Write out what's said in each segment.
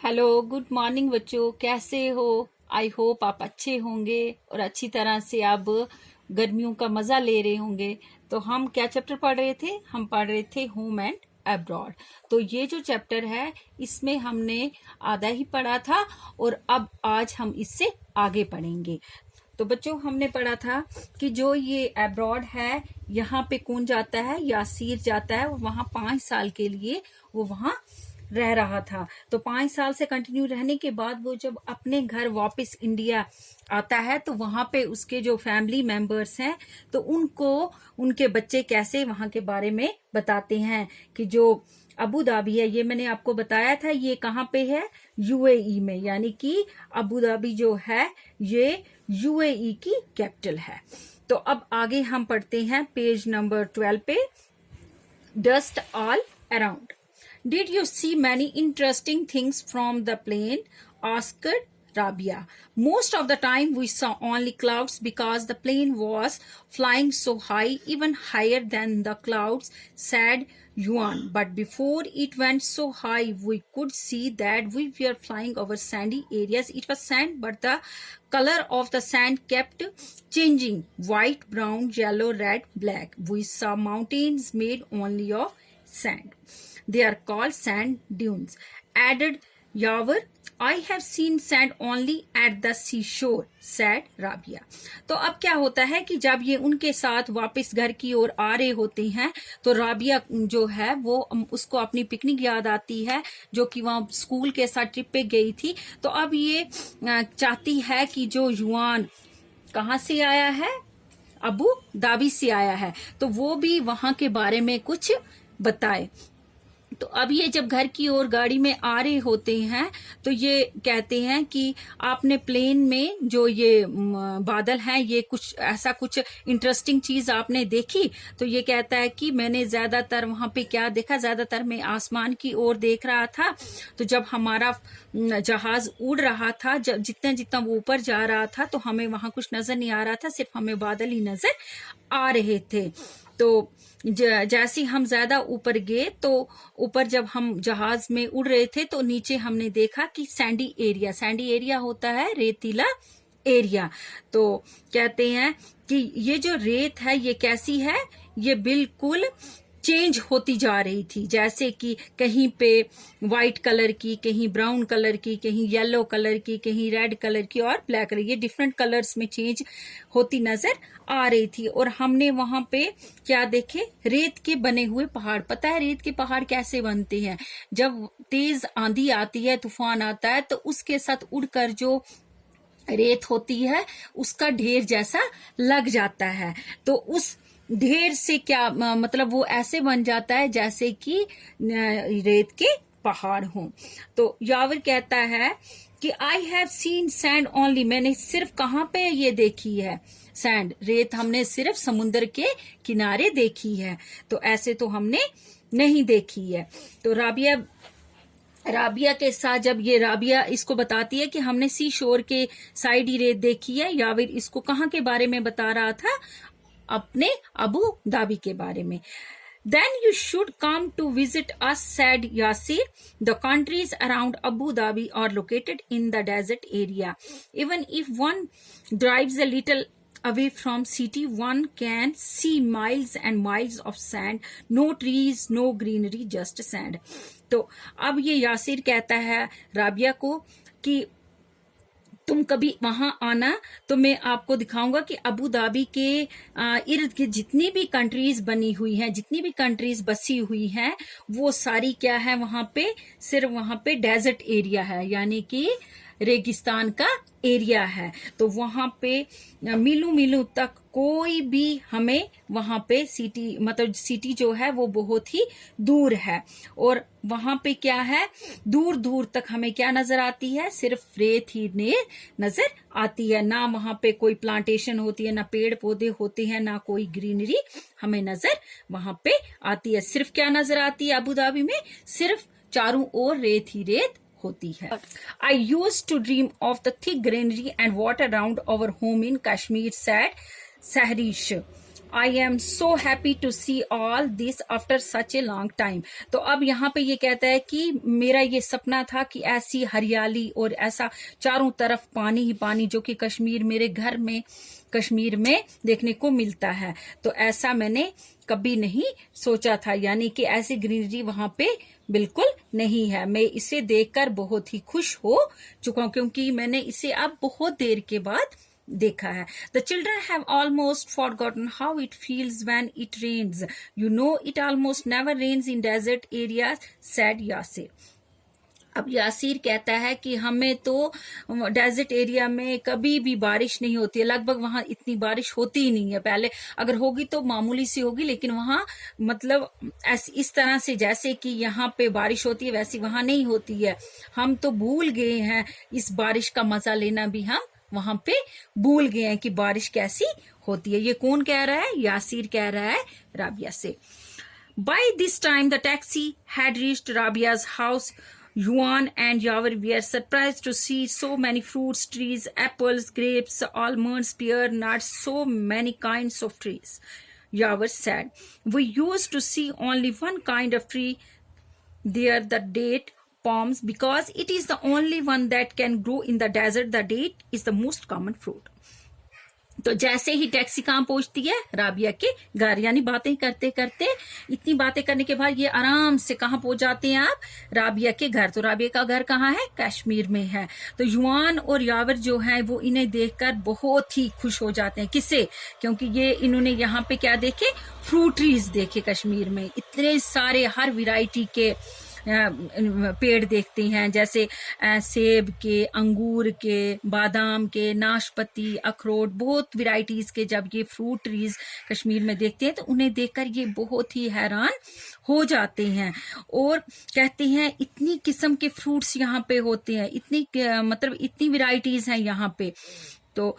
Hello, good morning बच्चों। कैसे हो? आई होप आप अच्छे होंगे और अच्छी तरह से आप गर्मियों का मज़ा ले रहे होंगे। तो हम क्या चैप्टर पढ़ रहे थे? हम पढ़ रहे थे होम एंड अब्रॉड। तो ये जो चैप्टर है इसमें हमने आधा ही पढ़ा था और अब आज हम इससे आगे पढ़ेंगे। तो बच्चों हमने पढ़ा था कि जो ये अब्रॉड है यहाँ पे कौन जाता है? यासीर जाता है। वहाँ 5 साल के लिए वो वहाँ रह रहा था। तो 5 साल से कंटिन्यू रहने के बाद वो जब अपने घर वापस इंडिया आता है तो वहां पे उसके जो फैमिली मेंबर्स हैं तो उनको उनके बच्चे कैसे वहां के बारे में बताते हैं कि जो अबू धाबी है, ये मैंने आपको बताया था, ये कहाँ पे है? यूएई में। यानी कि अबू धाबी जो है ये यूएई की कैपिटल है। तो अब आगे हम पढ़ते हैं पेज नंबर 12 पे। Dust all around. Did you see many interesting things from the plane? Asked Rabia. Most of the time we saw only clouds because the plane was flying so high, even higher than the clouds, said Yuan. But before it went so high, we could see that we were flying over sandy areas. It was sand, but the color of the sand kept changing. White, brown, yellow, red, black. We saw mountains made only of sand. They are called sand dunes. Added Yawar, I have seen sand only at the seashore, said Rabia. तो अब क्या होता है कि जब ये उनके साथ वापस घर की ओर आ रहे होते हैं तो राबिया जो है वो उसको अपनी पिकनिक याद आती है जो कि वहाँ स्कूल के साथ ट्रिप पे गई थी। तो अब ये चाहती है कि जो युआन कहाँ से आया है? अबू धाबी से आया है, तो वो भी वहां के बारे में कुछ बताए। तो अब ये जब घर की ओर गाड़ी में आ रहे होते हैं तो ये कहते हैं कि आपने प्लेन में जो ये बादल हैं ये कुछ ऐसा कुछ इंटरेस्टिंग चीज आपने देखी? तो ये कहता है कि मैंने ज्यादातर वहां पे क्या देखा, ज्यादातर मैं आसमान की ओर देख रहा था। तो जब हमारा जहाज उड़ रहा था, जब जितना जितना वो ऊपर जा रहा था तो हमें वहां कुछ नजर नहीं आ रहा था, सिर्फ हमें बादल ही नजर आ रहे थे। तो जैसे हम ज्यादा ऊपर गए तो ऊपर जब हम जहाज में उड़ रहे थे तो नीचे हमने देखा कि सैंडी एरिया होता है रेतीला एरिया। तो कहते हैं कि ये जो रेत है ये कैसी है? ये बिल्कुल चेंज होती जा रही थी, जैसे कि कहीं पे व्हाइट कलर की, कहीं ब्राउन कलर की, कहीं येलो कलर की, कहीं रेड कलर की और ब्लैक कलर, ये डिफरेंट कलर्स में चेंज होती नजर आ रही थी। और हमने वहां पे क्या देखे? रेत के बने हुए पहाड़। पता है रेत के पहाड़ कैसे बनते हैं? जब तेज आंधी आती है, तूफान आता है तो उसके साथ उड़कर जो रेत होती है उसका ढेर जैसा लग जाता है। तो उस ढेर से क्या मतलब वो ऐसे बन जाता है जैसे कि रेत के पहाड़ हों। तो यावर कहता है कि I have seen sand only, मैंने सिर्फ कहाँ पे ये देखी है? सैंड, रेत हमने सिर्फ समुद्र के किनारे देखी है, तो ऐसे तो हमने नहीं देखी है। तो राबिया के साथ जब ये राबिया इसको बताती है कि हमने सी शोर के साइड ही रेत देखी है, याविर इसको कहाँ के बारे में बता रहा था? अपने अबू धाबी के बारे में। Then you should come to visit us, said Yasir. The countries around Abu Dhabi are located in the desert area. Even if one drives a little away from city, one can see miles and miles of sand. No trees, no greenery, just sand. तो अब ये यासिर कहता है राबिया को कि तुम कभी वहां आना तो मैं आपको दिखाऊंगा कि अबू धाबी के इर्द गिर्द जितनी भी कंट्रीज बनी हुई हैं, जितनी भी कंट्रीज बसी हुई हैं, वो सारी क्या है वहां पे? सिर्फ वहां पे डेजर्ट एरिया है, यानी कि रेगिस्तान का एरिया है। तो वहां पे मीलों मीलों तक कोई भी हमें वहां पे सिटी, मतलब सिटी जो है वो बहुत ही दूर है। और वहां पे क्या है? दूर दूर तक हमें क्या नजर आती है? सिर्फ रेत ही नजर आती है। ना वहां पे कोई प्लांटेशन होती है, ना पेड़ पौधे होते हैं, ना कोई ग्रीनरी हमें नजर वहां पे आती है। सिर्फ क्या नजर आती है अबू धाबी में? सिर्फ चारों ओर रेत ही रेत होती है। I used to dream of the thick greenery and water around our home in Kashmir, said Sahrish. I am so happy to see all this after such a long time. तो अब यहाँ पे ये कहता है कि मेरा ये सपना था कि ऐसी हरियाली और ऐसा चारों तरफ पानी ही पानी जो कि कश्मीर मेरे घर में कश्मीर में देखने को मिलता है, तो ऐसा मैंने कभी नहीं सोचा था, यानी कि ऐसी ग्रीनरी वहां पे बिल्कुल नहीं है। मैं इसे देखकर बहुत ही खुश हो चुका हूं क्योंकि मैंने इसे अब बहुत देर के बाद देखा है। The children have almost forgotten how it feels when it rains. You know, it almost never rains in desert areas, said Yasir. अब यासिर कहता है कि हमें तो डेजर्ट एरिया में कभी भी बारिश नहीं होती है, लगभग वहां इतनी बारिश होती ही नहीं है। पहले अगर होगी तो मामूली सी होगी, लेकिन वहां मतलब इस तरह से जैसे कि यहाँ पे बारिश होती है वैसी वहां नहीं होती है। हम तो भूल गए हैं इस बारिश का मजा लेना भी, हम वहां पे भूल गए हैं कि बारिश कैसी होती है। ये कौन कह रहा है? यासिर कह रहा है राबिया से। By this time the taxi had reached Rabia's house. Yuan and Yavar were surprised to see so many fruits trees, apples, grapes, almonds, pear, nuts, so many kinds of trees. Yavar said, "We used to see only one kind of tree there, the date palms, because it is the only one that can grow in the desert. The date is the most common fruit." तो जैसे ही taxi कहाँ पहुंचती है? राबिया के घर। यानी बातें करते करते, इतनी बातें करने के बाद ये आराम से कहाँ पहुंच जाते हैं आप? राबिया के घर। तो राबिया का घर कहाँ है? कश्मीर में है। तो युआन और यावर जो है वो इन्हें देखकर बहुत ही खुश हो जाते हैं। किससे? क्योंकि ये इन्होंने यहाँ पे क्या देखे? फ्रूट ट्रीज देखे। कश्मीर में इतने सारे हर वैरायटी के पेड़ देखते हैं, जैसे सेब के, अंगूर के, बादाम के, नाशपाती, अखरोट, बहुत वैरायटीज के जब ये फ्रूट ट्रीज कश्मीर में देखते हैं तो उन्हें देखकर ये बहुत ही हैरान हो जाते हैं और कहते हैं इतनी किस्म के फ्रूट्स यहाँ पे होते हैं, इतनी मतलब इतनी वैरायटीज हैं यहाँ पे। तो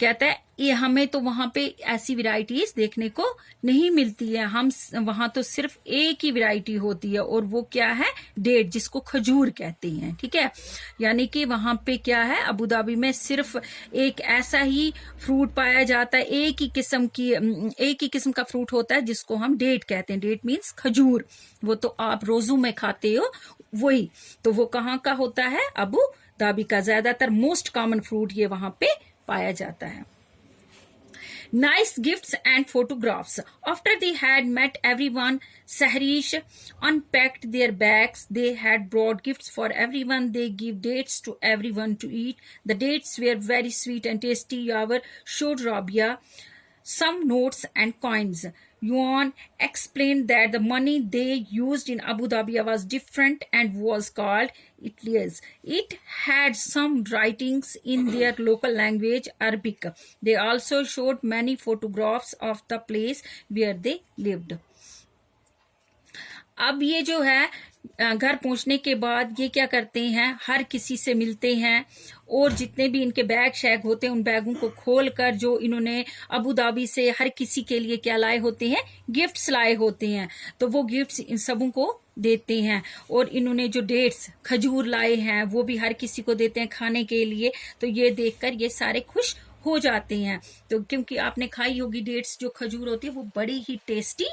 कहता है ये हमें तो वहां पे ऐसी वैरायटीज देखने को नहीं मिलती है, हम वहां तो सिर्फ एक ही वैरायटी होती है और वो क्या है? डेट, जिसको खजूर कहते हैं। ठीक है, यानी कि वहां पे क्या है? अबू धाबी में सिर्फ एक ऐसा ही फ्रूट पाया जाता है, एक ही किस्म का फ्रूट होता है जिसको हम डेट कहते हैं। डेट मीन्स खजूर, वो तो आप रोजू में खाते हो वही। तो वो कहाँ का होता है? अबू धाबी का। ज्यादातर मोस्ट कॉमन फ्रूट ये वहां पे पाया जाता है। Nice gifts and photographs. After they had met everyone, Sahrish unpacked their bags. They had brought gifts for everyone. They gave dates to everyone to eat. The dates were very sweet and tasty. Yavar showed Rabia some notes and coins. Yuan explained that the money they used in Abu Dhabi was different and was called Itliyas. It had some writings in their local language, Arabic. They also showed many photographs of the place where they lived. अब ये जो है घर पहुंचने के बाद ये क्या करते हैं? हर किसी से मिलते हैं और जितने भी इनके बैग शैग होते हैं उन बैगों को खोलकर जो इन्होंने अबू धाबी से हर किसी के लिए क्या लाए होते हैं? गिफ्ट्स लाए होते हैं। तो वो गिफ्ट्स इन सबों को देते हैं और इन्होंने जो डेट्स खजूर लाए हैं वो भी हर किसी को देते हैं खाने के लिए। तो ये देखकर ये सारे खुश हो जाते हैं। तो क्योंकि आपने खाई होगी डेट्स, जो खजूर होती है वो बड़ी ही टेस्टी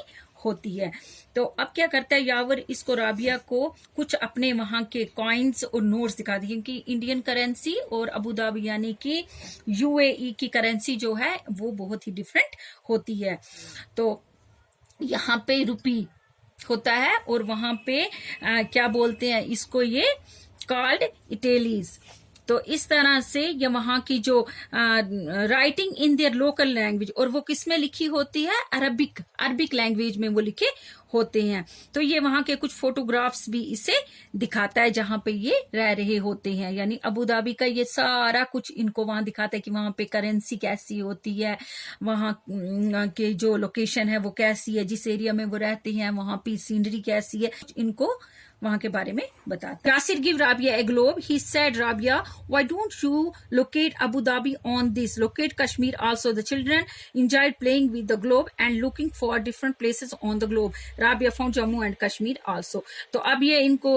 होती है। तो अब क्या करता है यावर? इसको राबिया को कुछ अपने वहां के कॉइन्स और नोट्स दिखा दी, क्योंकि इंडियन करेंसी और अबू धाबी यानी कि यूएई की करेंसी जो है वो बहुत ही डिफरेंट होती है। तो यहाँ पे रुपी होता है और वहां पे क्या बोलते हैं इसको? ये कॉल्ड इटेलीज। तो इस तरह से ये वहां की जो writing in their local language, और वो किस में लिखी होती है? अरबिक लैंग्वेज में वो लिखे होते हैं। तो ये वहां के कुछ फोटोग्राफ्स भी इसे दिखाता है जहां पे ये रह रहे होते हैं। यानी अबू धाबी का ये सारा कुछ इनको वहां दिखाता है कि वहां पे करेंसी कैसी होती है, वहां के जो लोकेशन है वो कैसी है, जिस एरिया में वो रहते हैं वहां पे सीनरी कैसी है, इनको वहां के बारे में बताते हैं। Yasir give Rabia A globe, he said Rabia why don't you locate Abu Dhabi on this, locate Kashmir also. The children enjoyed playing with the globe and looking for different places on the globe. Rabia found Jammu and Kashmir also. तो अब ये इनको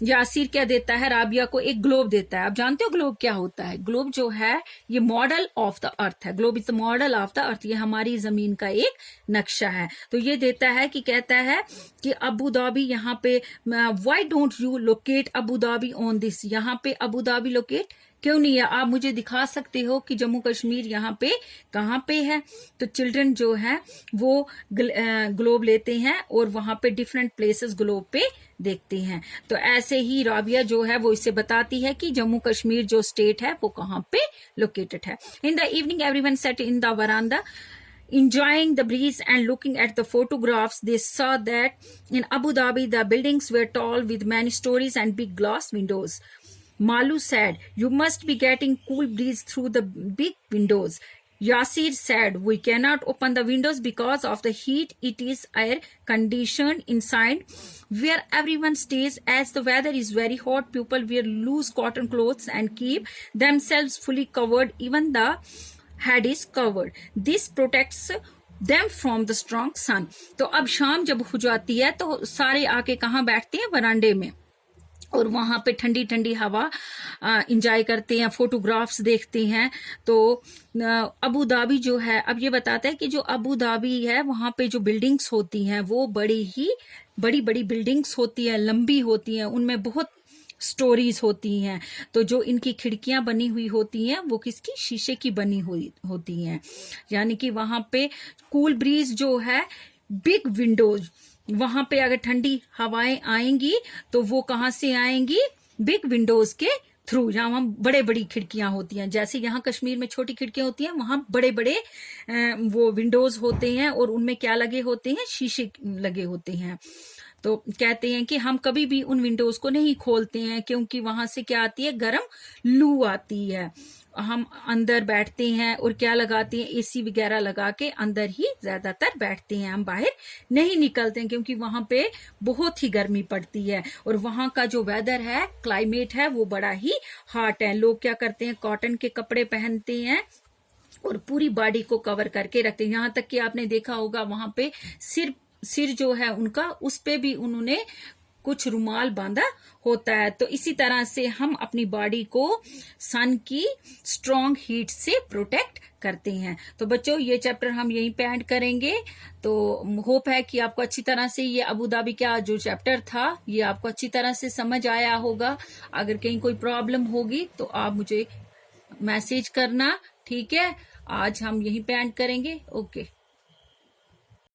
यासिर क्या देता है, राबिया को एक globe देता है। आप जानते हो ग्लोब क्या होता है? ग्लोब जो है ये मॉडल ऑफ द अर्थ है। Globe is the model of the earth, ये हमारी जमीन का एक नक्शा है। तो ये देता है कि कहता है कि अबू धाबी यहाँ पे, why don't you locate Abu Dhabi on this, यहाँ पे अबू धाबी लोकेट क्यों नहीं है? आप मुझे दिखा सकते हो कि जम्मू कश्मीर यहाँ पे कहाँ पे है? तो चिल्ड्रन जो है वो ग्लोब लेते हैं और वहां पे डिफरेंट प्लेसेस ग्लोब पे देखते हैं। तो ऐसे ही राबिया जो है वो इसे बताती है कि जम्मू कश्मीर जो स्टेट है वो कहाँ पे लोकेटेड है। In the evening everyone set in the veranda enjoying the breeze and looking at the photographs. They saw that in Abu Dhabi the buildings were tall with many stories and big glass windows. Malu said, you must be getting cool breeze through the big windows. Yasir said, we cannot open the windows because of the heat. It is air conditioned inside where everyone stays. As the weather is very hot, people wear loose cotton clothes and keep themselves fully covered. Even the head is covered. This protects them from the strong sun. तो अब शाम जब हो जाती है तो सारे आके कहाँ बैठते हैं? वरांडे में, और वहां पे ठंडी ठंडी हवा इंजॉय करते हैं, फोटोग्राफ्स देखते हैं। तो अबू धाबी जो है, अब ये बताता है कि जो अबू धाबी है वहां पे जो बिल्डिंग्स होती हैं वो बड़ी बड़ी बिल्डिंग्स होती है, लंबी होती हैं, उनमें बहुत स्टोरीज होती हैं। तो जो इनकी खिड़कियां बनी हुई होती हैं वो किसकी? शीशे की बनी हुई होती हैं। यानी कि वहां पे कूल ब्रीज जो है, बिग विंडोज, वहां पे अगर ठंडी हवाएं आएंगी तो वो कहाँ से आएंगी? बिग विंडोज के थ्रू, जहां वहां बड़े बड़ी खिड़कियां होती हैं। जैसे यहाँ कश्मीर में छोटी खिड़कियां होती हैं, वहां बड़े बड़े वो विंडोज होते हैं और उनमें क्या लगे होते हैं? शीशे लगे होते हैं। तो कहते हैं कि हम कभी भी उन विंडोज को नहीं खोलते हैं क्योंकि वहां से क्या आती है? गर्म लू आती है। हम अंदर बैठते हैं और क्या लगाते हैं? एसी वगैरह लगा के अंदर ही ज्यादातर बैठते हैं, हम बाहर नहीं निकलते हैं क्योंकि वहां पे बहुत ही गर्मी पड़ती है और वहां का जो वेदर है, क्लाइमेट है, वो बड़ा ही हॉट है। लोग क्या करते हैं? कॉटन के कपड़े पहनते हैं और पूरी बॉडी को कवर करके रखते हैं। यहाँ तक कि आपने देखा होगा वहां पे सिर जो है उनका, उस पे भी उन्होंने कुछ रुमाल बांधा होता है। तो इसी तरह से हम अपनी बॉडी को सन की स्ट्रॉन्ग हीट से प्रोटेक्ट करते हैं। तो बच्चों ये चैप्टर हम यहीं पे एंड करेंगे। तो होप है कि आपको अच्छी तरह से ये अबू धाबी का जो चैप्टर था ये आपको अच्छी तरह से समझ आया होगा। अगर कहीं कोई प्रॉब्लम होगी तो आप मुझे मैसेज करना, ठीक है? आज हम यहीं पे एंड करेंगे। ओके।